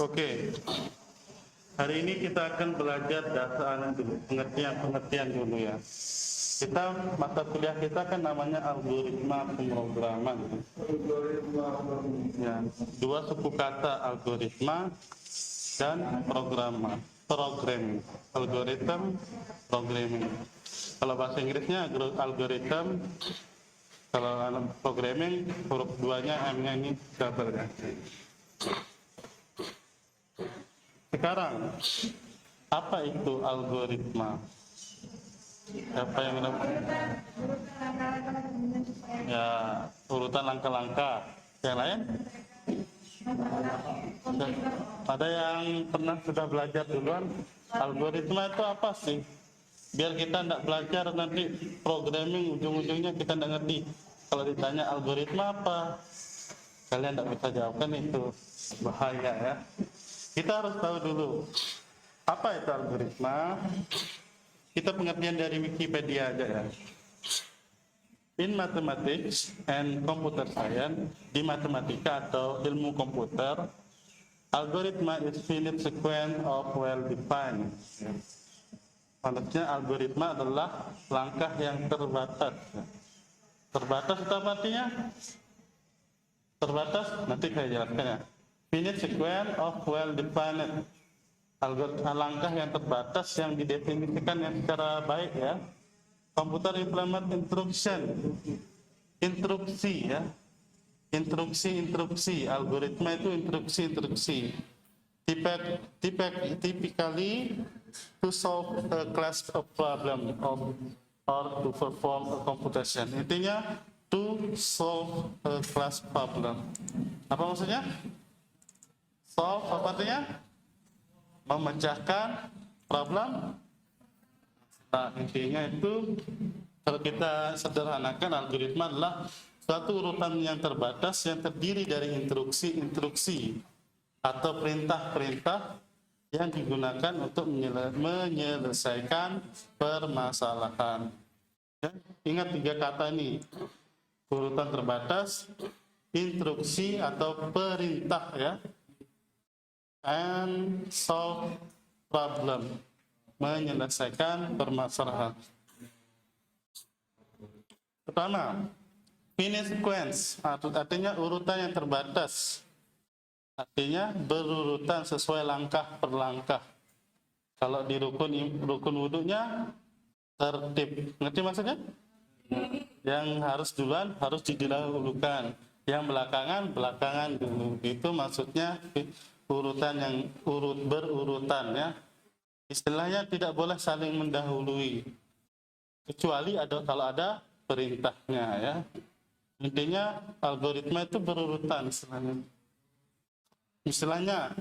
Oke. Hari ini kita akan belajar dasar dulu, pengertian dulu ya. Mata kuliah kita kan namanya algoritma pemrograman. Ya, dua suku kata algoritma dan programming. Algorithm, programming. Kalau bahasa Inggrisnya algorithm, kalau programming huruf duanya M-nya ini double ya. Sekarang, apa itu algoritma? Apa yang ya, urutan langkah-langkah. Yang lain? Ada yang pernah sudah belajar duluan? Algoritma itu apa sih? Biar kita tidak belajar nanti programming ujung-ujungnya kita tidak ngerti. Kalau ditanya algoritma apa, kalian tidak bisa jawab, kan itu bahaya ya. Kita harus tahu dulu apa itu algoritma. Kita pengertian dari Wikipedia aja ya. In mathematics and computer science, di matematika atau ilmu komputer, algoritma is finite sequence of well-defined. Maksudnya algoritma adalah langkah yang terbatas. Terbatas itu apa artinya? Terbatas, nanti saya jelaskan ya. Finite sequence of well-defined. Langkah yang terbatas yang didefinisikan yang secara baik ya. Computer implement instruksi ya. Instruksi. Algoritma itu instruksi. Typically to solve a class of problem or to perform a computation. Intinya to solve a class problem. Apa maksudnya? Solve apa artinya? Memecahkan problem. Nah, intinya itu kalau kita sederhanakan, algoritma adalah suatu urutan yang terbatas yang terdiri dari instruksi atau perintah-perintah yang digunakan untuk menyelesaikan permasalahan. Ya, ingat tiga kata ini: urutan terbatas, instruksi atau perintah ya, and solve problem, menyelesaikan permasalahan. Pertama, finite sequence, artinya urutan yang terbatas, artinya berurutan sesuai langkah per langkah. Kalau di rukun wudunya tertib, ngerti maksudnya? Yang harus duluan harus didahulukan, yang belakangan dulu. Itu maksudnya urutan yang berurutan ya. Istilahnya tidak boleh saling mendahului, kecuali kalau ada perintahnya ya. Intinya algoritma itu berurutan istilahnya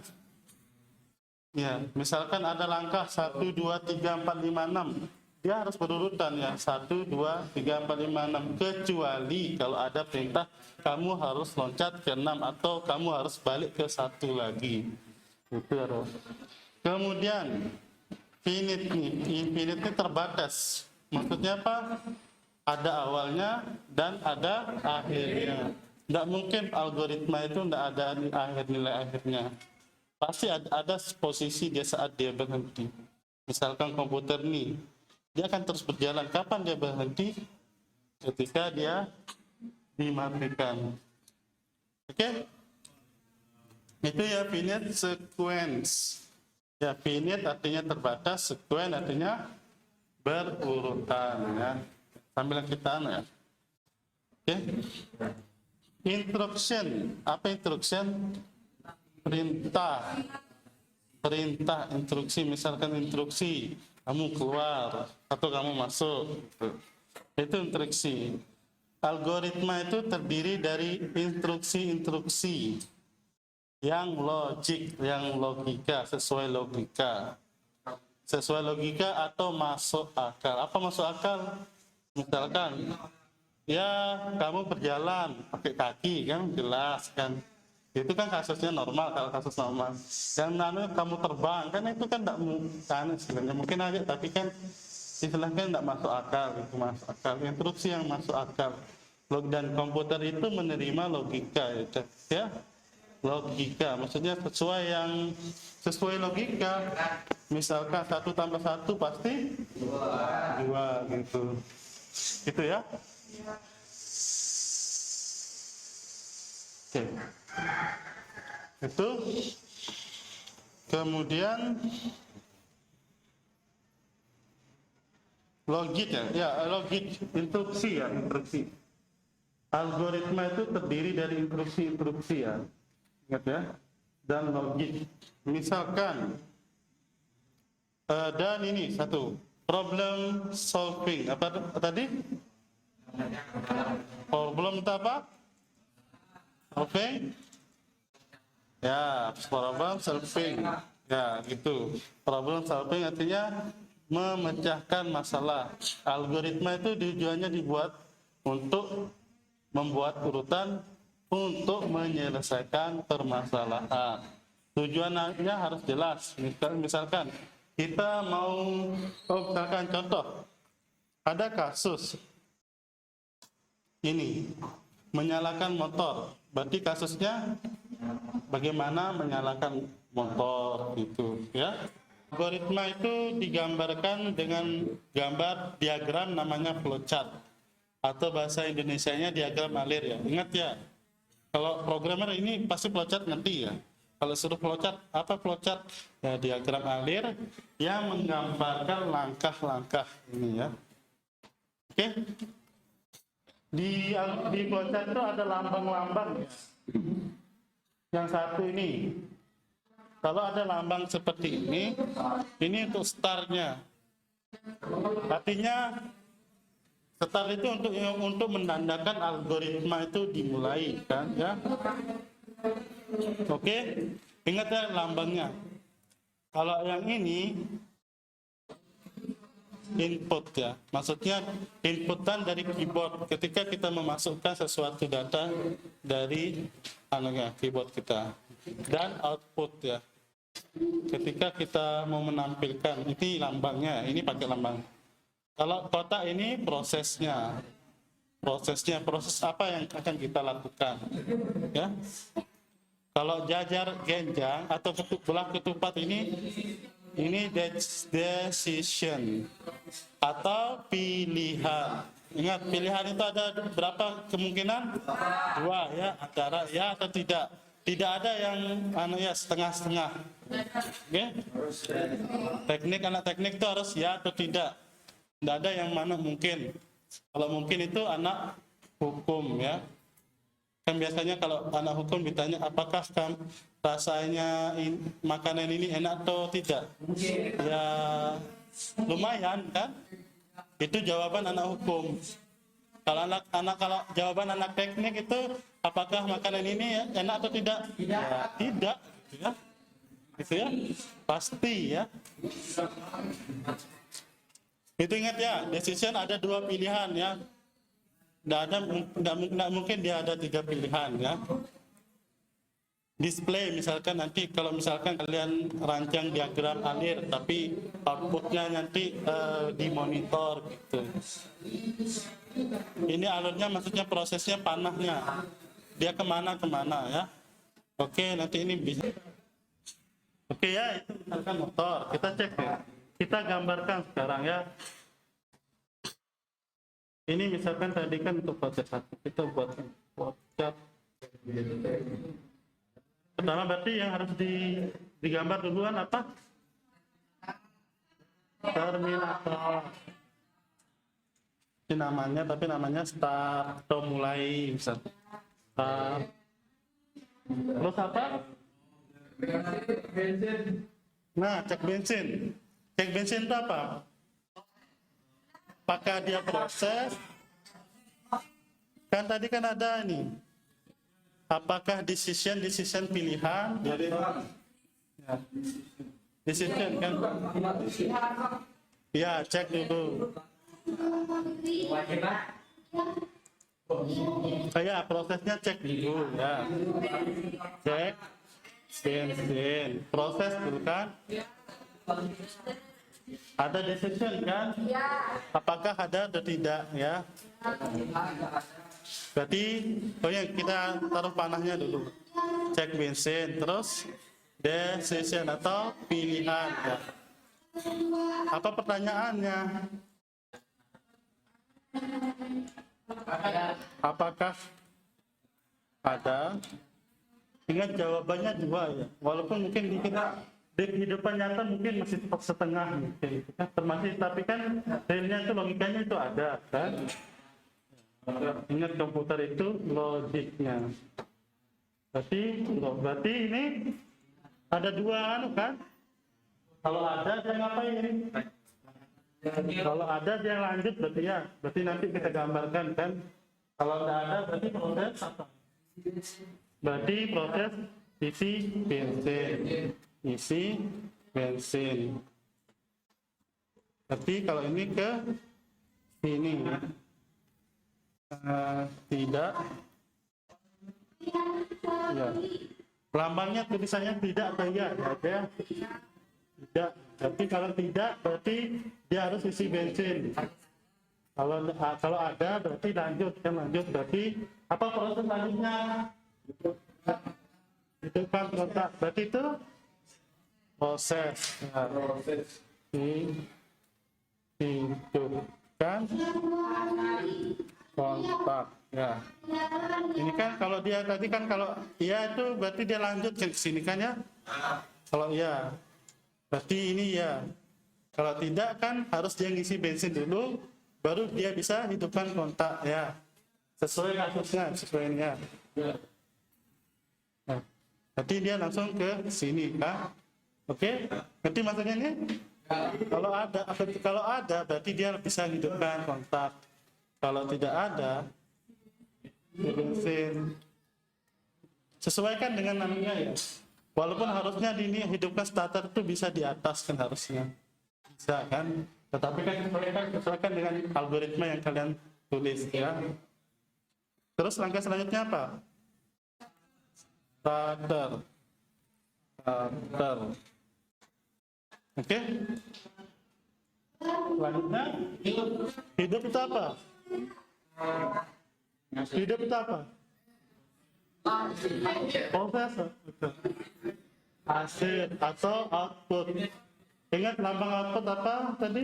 ya. Misalkan ada langkah 1, 2, 3, 4, 5, 6, dia harus berurutan ya, 1, 2, 3, 4, 5, 6, kecuali kalau ada perintah kamu harus loncat ke 6 atau kamu harus balik ke 1 lagi. Itu harus. Kemudian infinite ini terbatas. Maksudnya apa? Ada awalnya dan ada akhirnya. Tidak mungkin algoritma itu tidak ada nilai akhirnya. Pasti ada posisi dia saat dia berhenti. Misalkan komputer ini, dia akan terus berjalan. Kapan dia berhenti? Ketika dia dimatikan. Oke? Itu ya finite sequence. Ya, finite artinya terbatas, sequence artinya berurutan ya. Sambil kita ya. Oke. Instruction. Apa instruction? Perintah, instruksi. Misalkan instruksi kamu keluar atau kamu masuk, itu instruksi. Algoritma itu terdiri dari instruksi yang logik, yang logika, sesuai logika atau masuk akal. Apa masuk akal? Misalkan ya kamu berjalan pakai kaki, kan jelas kan. Itu kan kasusnya normal, kalau kasus normal. Yang namanya kamu terbang, kan itu kan tidak sebenarnya mungkin aja, tapi kan istilahnya tidak masuk akal. Itu masuk akal, instruksi yang masuk akal. Dan komputer itu menerima logika ya. logika, maksudnya sesuai logika. Misalkan 1 tambah 1 pasti 2 gitu. Gitu ya. Oke. Itu kemudian logik logik, instruksi. Algoritma itu terdiri dari instruksi ya. Ingat ya. Dan logik. Misalkan dan ini satu, problem solving. Apa tadi? Problem itu apa? Solving? Ya, problem solving. Ya, gitu. Problem solving artinya memecahkan masalah. Algoritma itu tujuannya dibuat untuk membuat urutan untuk menyelesaikan permasalahan. Tujuannya harus jelas. Misalkan kita mau, misalkan contoh, ada kasus ini menyalakan motor. Berarti kasusnya bagaimana menyalakan motor gitu ya. Algoritma itu digambarkan dengan gambar diagram namanya flowchart, atau bahasa Indonesianya diagram alir ya. Ingat ya, kalau programmer ini pasti flowchart ngerti ya. Kalau suruh flowchart, apa flowchart? Ya, diagram alir yang menggambarkan langkah-langkah ini ya. Oke. Di flowchart itu ada lambang-lambang ya. Yang satu ini, kalau ada lambang seperti ini untuk startnya. Artinya start itu untuk menandakan algoritma itu dimulai kan ya. Oke, ingat ya lambangnya. Kalau yang ini input ya, maksudnya inputan dari keyboard ketika kita memasukkan sesuatu data dari keyboard kita, dan output ya ketika kita mau menampilkan. Ini lambangnya, ini pakai lambang. Kalau kotak ini prosesnya proses apa yang akan kita lakukan ya. Kalau jajar genjang atau belah ketupat ini decision atau pilihan. Ingat, pilihan itu ada berapa kemungkinan? 2 ya, antara ya atau tidak. Tidak ada yang setengah-setengah. Oke? Anak teknik itu harus ya atau tidak. Tidak ada yang mana mungkin. Kalau mungkin itu anak hukum ya. Kan biasanya kalau anak hukum ditanya apakah rasanya makanan ini enak atau tidak? Ya lumayan kan? Itu jawaban anak hukum. Kalau jawaban anak teknik itu apakah makanan ini enak atau tidak? Ya, tidak gitu ya. Gitu ya. Pasti ya. Itu ingat ya, decision ada 2 pilihan ya. Nggak mungkin dia ada 3 pilihan ya. Display misalkan nanti kalau misalkan kalian rancang diagram alir tapi outputnya nanti di monitor gitu. Ini alurnya maksudnya prosesnya panahnya. Dia kemana ya. Oke, nanti ini bisa. Oke ya, itu misalkan motor. Kita cek ya. Kita gambarkan sekarang ya. Ini misalkan tadi kan untuk proses 1, kita buat flowchart. Pertama berarti yang harus digambar duluan apa? Terminator. Ini namanya, tapi namanya start atau mulai bisa. Start. Terus apa? Nah, cek bensin. Cek bensin itu apa? Apakah dia proses? Kan tadi kan ada ini. Apakah decision pilihan? Ya. Decision kan? Ya, cek dulu. Ya, prosesnya cek dulu ya. Cek bensin. Proses dulu kan? Ada decision kan? Apakah ada atau tidak ya? Berarti kita taruh panahnya dulu. cek bensin, terus decision atau pilihan. Ya. Apa pertanyaannya? Apakah ada? Ingat jawabannya dua ya. Walaupun mungkin di kehidupan nyata mungkin masih setengah mungkin. Termasuk tapi kan realnya itu logikanya itu ada kan. Ingat komputer itu logiknya. Berarti ini ada dua kan? Kalau ada dia ngapain? Kalau ada dia lanjut berarti ya. Berarti nanti kita gambarkan kan. Kalau tidak ada berarti proses apa? Berarti proses isi bensin. Berarti kalau ini ke sini tidak ya. Lambangnya tulisannya tidak atau ya? Ada tidak. Tapi kalau tidak berarti dia harus isi bensin. Kalau ada berarti lanjut berarti apa proses selanjutnya? Hidupkan kontak. Berarti itu proses. Hidupkan kontak. Ya. Ini kan kalau dia tadi kan kalau iya itu berarti dia lanjut ke sini kan ya? Kalau iya berarti ini ya. Kalau tidak kan harus dia ngisi bensin dulu baru dia bisa hidupkan kontak ya. Sesuai kasusnya, sesuainya. Nah, berarti dia langsung ke sini kan? Oke? Berarti maksudnya ini kalau ada berarti dia bisa hidupkan kontak. Kalau tidak ada bensin sesuaikan dengan namanya ya. Walaupun harusnya di ini hidupkan starter itu bisa di atas kan harusnya. Bisa kan? Tetapi kan sesuaikan dengan algoritma yang kalian tulis ya. Terus langkah selanjutnya apa? Starter. Oke? Selanjutnya hidup itu apa? Hidup itu apa? Proses hasil atau output. Ingat lambang output apa tadi?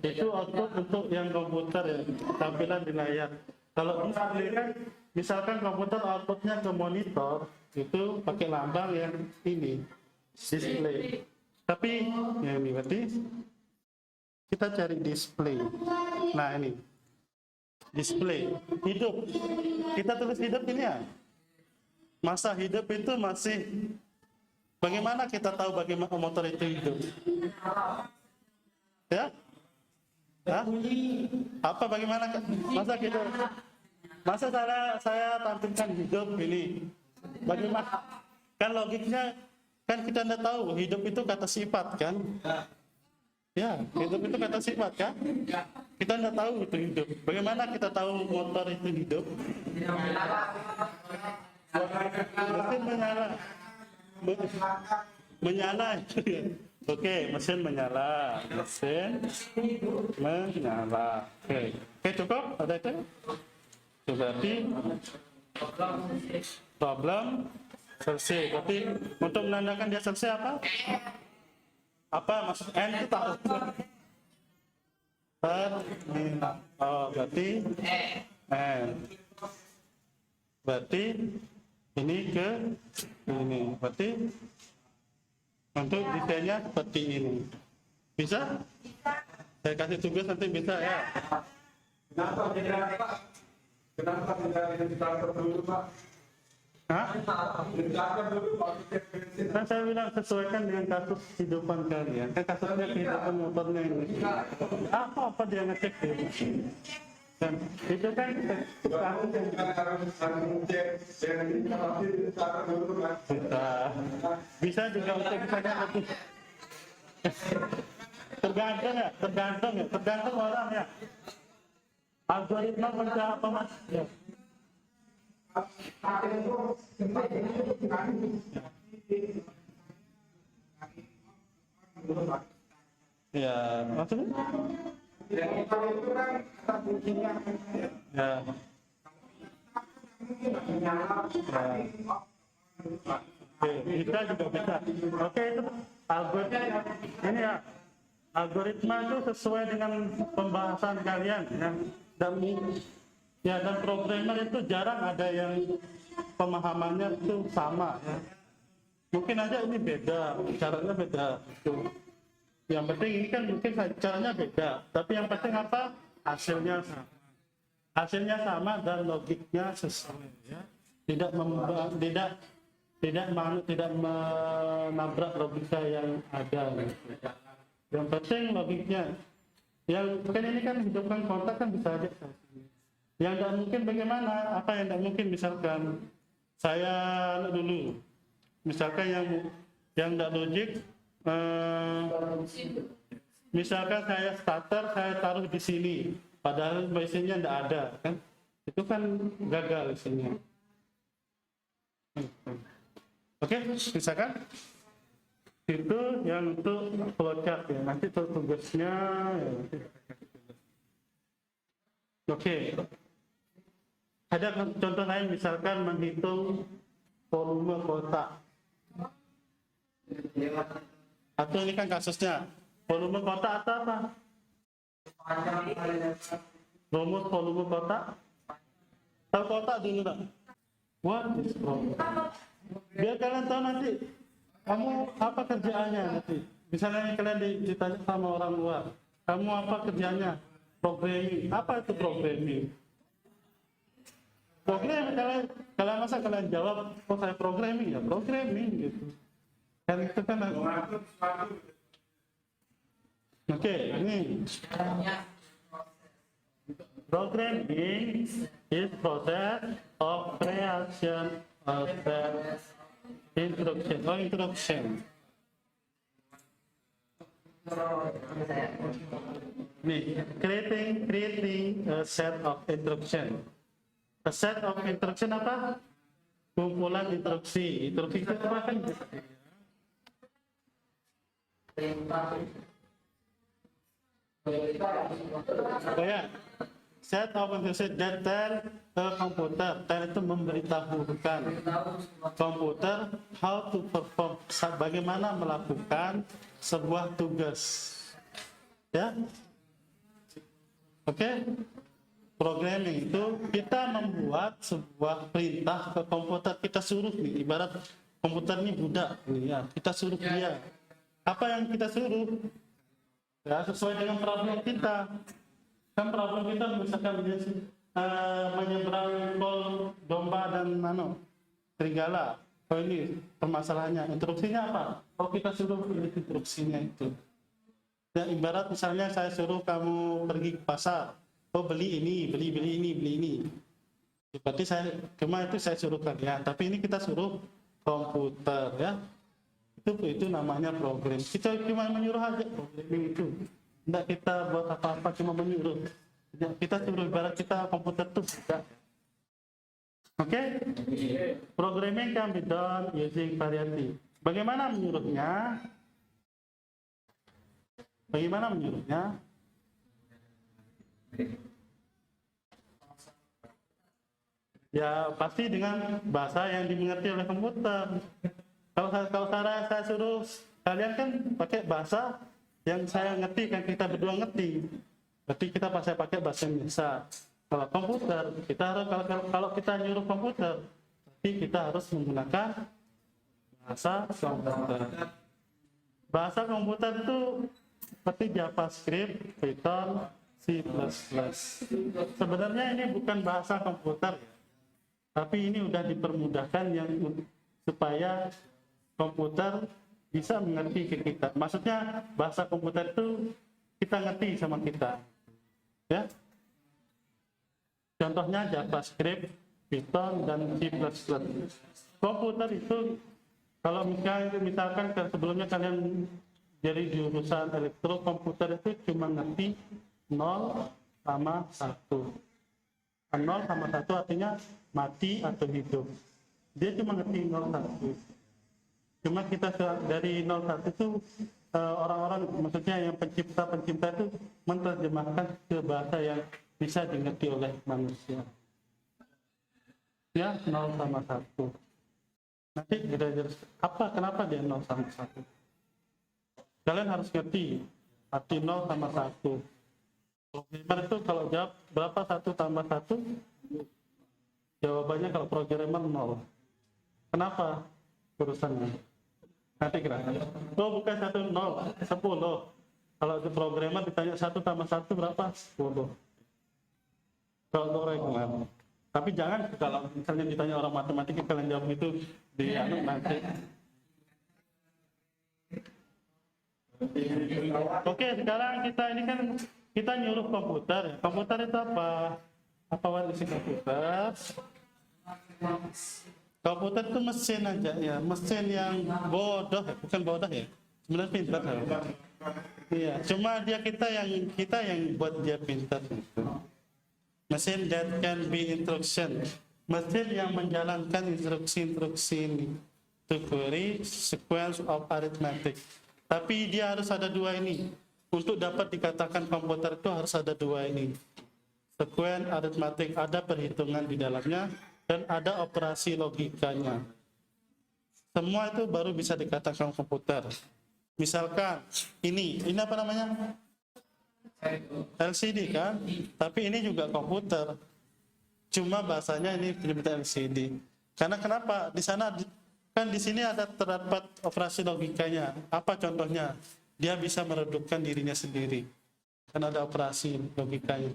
Itu output untuk yang komputer ya, tampilan di layar. Kalau display kan, misalkan komputer outputnya ke monitor, itu pakai lambang yang ini, display. Tapi ya ini berarti kita cari display. Nah ini display hidup. Kita tulis hidup ini ya. Masa hidup itu masih. Bagaimana kita tahu bagaimana motor itu hidup? Ya? Hah? Apa bagaimana? Masa saya tampilkan hidup ini? Bagaimana? Kan logiknya kan kita tidak tahu hidup itu kata sifat kan? Ya, hidup itu kata sifat kan? Kita tidak tahu itu hidup. Bagaimana kita tahu motor itu hidup? Mesin menyala itu ya. Oke, mesin menyala. Oke, cukup? Ada itu? Berarti problem selesai. Berarti untuk menandakan dia selesai apa? Apa maksud N itu tahu? Berarti N. Berarti ini ke ini. Berarti untuk desainnya seperti ini. Bisa? Saya kasih tugas nanti bisa ya. Kenapa tidak ditarget dulu, Pak? Hah? Kan saya bilang sesuaikan dengan kasus kehidupan kalian. Kan kasusnya kehidupan motornya ini. Apa dia ngecek ini? Dan itu kan kasus yang bisa juga untuk misalnya lebih tergantung orang ya. Algoritma kerja apa mas? Ya, maksudnya? Ya. Oke, bisa juga bisa. Oke, itu algoritma ini ya. Algoritma itu sesuai dengan pembahasan kalian ya. Dan programmer itu jarang ada yang pemahamannya itu sama ya. Mungkin aja ini beda, caranya beda. Yang penting ini kan mungkin caranya beda, tapi yang penting apa? Hasilnya sama. Hasilnya sama dan logiknya sesuai ya. Tidak menabrak logika yang ada. Yang penting logiknya. Yang kan ini kan hidupkan kontak kan bisa aja. Yang tidak mungkin bagaimana? Apa yang tidak mungkin? Misalkan saya dulu, misalkan yang tidak logik, misalkan saya starter, saya taruh di sini, padahal mesinnya tidak ada, kan? Itu kan gagal isinya. Oke, misalkan itu yang untuk flowchart ya. Nanti tugasnya ya, nanti. Oke. Ada contoh lain misalkan menghitung volume kotak. Atau ini kan kasusnya volume kotak atau apa? Rumus volume kotak. Tahu kotak dulu tak? What is problem? Biar kalian tahu nanti kamu apa kerjaannya nanti. Misalnya kalian ditanya sama orang luar, kamu apa kerjanya? Programming. Apa itu programming? Programming kalian masa kalian jawab, oh saya programming ya programming gitu. Kan itu kan. Oke, ini. Programming is process of creation of instruction. Nih, creating a set of instruction. A set of instruction apa? Kumpulan instruksi. Instruksi itu apa kan? Oh ya, set of instruction that tell komputer. Tell itu memberitahukan komputer how to perform, bagaimana melakukan sebuah tugas. Ya, oke. Programming itu kita membuat sebuah perintah ke komputer, kita suruh nih, ibarat komputer ini budak nih ya, kita suruh dia. Apa yang kita suruh? Ya, sesuai dengan problem kita. Kan problem kita misalkan menyeberang kol domba dan serigala. Oh ini permasalahannya. Instruksinya apa? Oh kita suruh ini instruksinya itu. Ya, ibarat misalnya saya suruh kamu pergi ke pasar. Oh beli ini, beli ini. Berarti saya suruh kalian. Tapi ini kita suruh komputer ya. Itu namanya program. Kita cuma menyuruh aja programming itu. Tidak kita buat apa-apa, cuma menyuruh. Kita suruh, ibarat kita komputer itu tidak. Oke? Programming can be done using variety. Bagaimana menyuruhnya? Ya pasti dengan bahasa yang dimengerti oleh komputer. Kalau saya suruh kalian kan pakai bahasa yang saya ngerti, kan kita berdua ngerti. Berarti kita pasti pakai bahasa yang biasa. Kalau komputer, kalau kita nyuruh komputer, berarti kita harus menggunakan bahasa komputer. Bahasa komputer itu seperti JavaScript, Python, C++. Sebenarnya ini bukan bahasa komputer, tapi ini udah dipermudahkan supaya komputer bisa mengerti ke kita. Maksudnya bahasa komputer itu kita ngerti sama kita. Ya. Contohnya JavaScript, Python, dan C++. Komputer itu kalau misalkan sebelumnya kalian jadi jurusan elektro, komputer itu cuma ngerti 0 sama 1. 0 sama 1 artinya mati atau hidup. Dia cuma ngerti 0 1. Cuma kita dari 01 itu orang-orang, maksudnya yang pencipta itu menerjemahkan ke bahasa yang bisa dimengerti oleh manusia. ya 0 sama 1. Nanti kita jelas kenapa dia 0 sama 1. Kalian harus ngerti arti 0 sama 1. Programmer itu kalau jawab berapa 1 tambah 1, jawabannya kalau programmer 0. Kenapa? Urusannya nanti kira bukan 1, 0, 10. Kalau di programmer ditanya 1 tambah 1 berapa? 10. Kalau untuk reguler. Tapi jangan kalau misalnya ditanya orang matematika kalian jawab itu di nanti. Oke, sekarang kita nyuruh komputer. Komputer itu apa? Apa isi komputer? Komputer itu mesin aja ya, mesin yang bodoh, bukan bodoh ya. Sebenarnya pintar. Iya, cuma kita yang buat dia pintar. Mesin that can be instruction, mesin yang menjalankan instruksi-instruksi to query sequence of arithmetic. Tapi dia harus ada dua ini. Untuk dapat dikatakan komputer itu harus ada dua ini. Sequence arithmetic, ada perhitungan di dalamnya dan ada operasi logikanya. Semua itu baru bisa dikatakan komputer. Misalkan ini apa namanya? LCD kan, tapi ini juga komputer. Cuma bahasanya ini penyebut LCD. Karena kenapa? Di sana kan di sini ada terdapat operasi logikanya. Apa contohnya? Dia bisa meredupkan dirinya sendiri. Kan ada operasi logikanya.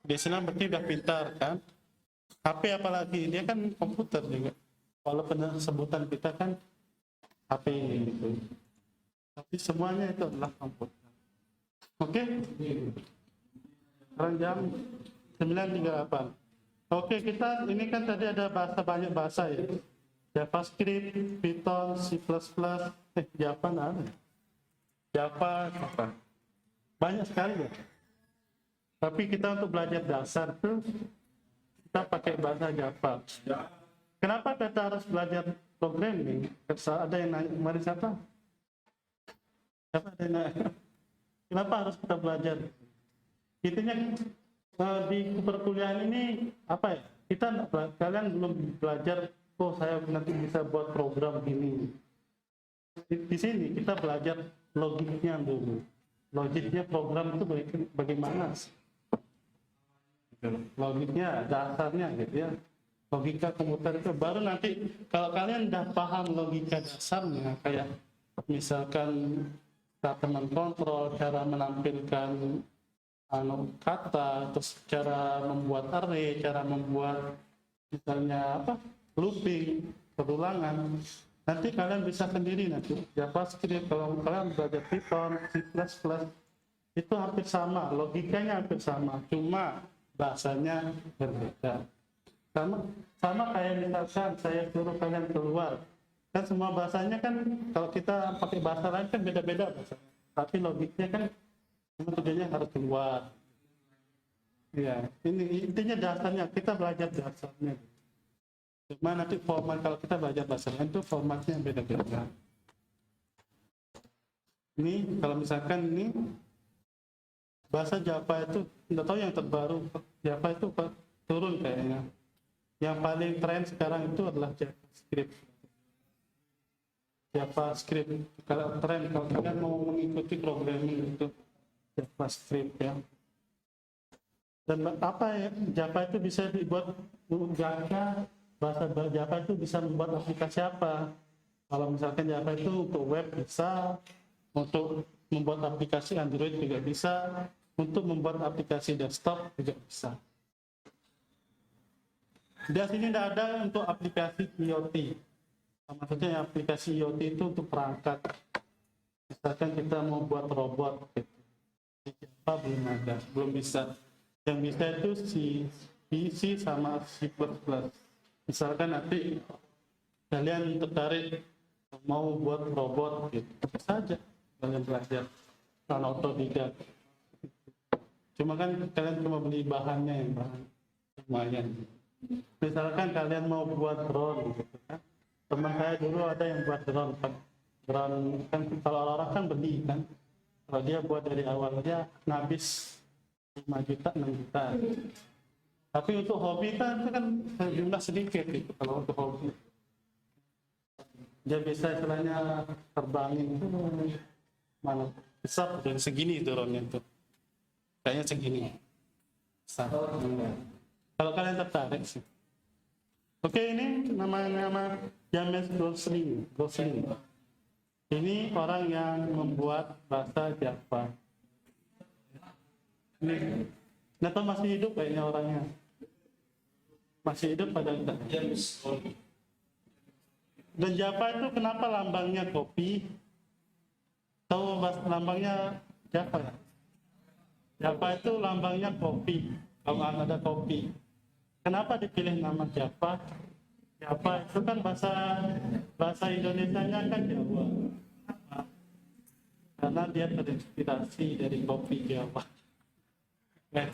Biasanya berarti udah pintar kan? HP apalagi dia kan komputer juga. Walaupun sebutan kita kan HP ini gitu. Tapi semuanya itu adalah komputer. Oke, sekarang jam 9.38. Oke, kita ini kan tadi ada banyak bahasa ya. JavaScript, Python, C++, Java ada. Java apa? Banyak sekali ya. Tapi kita untuk belajar dasar tuh kita pakai bahasa Java. Kenapa kita harus belajar programming? Ada yang nanya kemarin siapa? Siapa ada yang nanya? Kenapa harus kita belajar? Intinya di perkuliahan ini apa ya? Kalian belum belajar. Oh, saya nanti bisa buat program gini. Di sini kita belajar logiknya dulu. Logiknya program itu bagaimana? Logiknya, dasarnya gitu ya. Logika komputer itu baru nanti kalau kalian udah paham logika dasarnya kayak misalkan cara mengkontrol, cara menampilkan kata, terus cara membuat array, cara membuat misalnya looping, berulangan. Nanti kalian bisa sendiri nanti. JavaScript kalau kalian belajar Python, C++, itu hampir sama, logikanya hampir sama, cuma bahasanya berbeda. Sama kayak misalkan saya suruh kalian keluar. Kan semua bahasanya kan kalau kita pakai bahasa lain kan beda-beda bahasanya. Tapi logiknya kan tujuannya harus keluar. Ya, ini intinya dasarnya kita belajar dasarnya. Cuma nanti format kalau kita belajar bahasa lain itu formatnya beda-beda. Ini kalau misalkan ini bahasa Java itu nggak tahu yang terbaru Java itu turun kayaknya. Yang paling tren sekarang itu adalah JavaScript. JavaScript kalau tren kalau kalian mau mengikuti programming itu JavaScript ya. Dan apa ya Java itu bisa dibuat bahasa Java itu bisa membuat aplikasi apa? Kalau misalkan Java itu untuk web bisa, untuk membuat aplikasi Android juga bisa, untuk membuat aplikasi desktop juga bisa. Di sini tidak ada untuk aplikasi IoT. Maksudnya aplikasi IoT itu untuk perangkat. Misalkan kita mau buat robot, gitu. Java belum ada, belum bisa. Yang bisa itu C sama C++. Misalkan nanti kalian tertarik mau buat robot, gitu. Bisa aja kalian belajar kalau otodidak. Cuma kan kalian cuma beli bahannya yang lumayan. Misalkan kalian mau buat drone, gitu kan? Teman saya dulu ada yang buat drone kan kalau orang kan beli kan, kalau dia buat dari awal dia habis 5 juta 6 juta. Tapi untuk hobi kan itu kan jumlah sedikit gitu kalau untuk hobi. Dia bisa istilahnya terbangin itu mana besar dan segini drone-nya itu. Kayaknya segini. Besar. Kalau kalian tertarik sih. Oke, ini nama James Gosling. Ini orang yang membuat bahasa Java. Ini, nggak tahu masih hidup kayaknya orangnya. Masih hidup pada James. Dan Java itu kenapa lambangnya kopi? Tahu lambangnya Java ya? Java itu lambangnya kopi. Kalau ada kopi. Kenapa dipilih nama Java? Java itu kan bahasa Indonesianya kan Jawa. Karena dia terinspirasi dari kopi Java. Nah,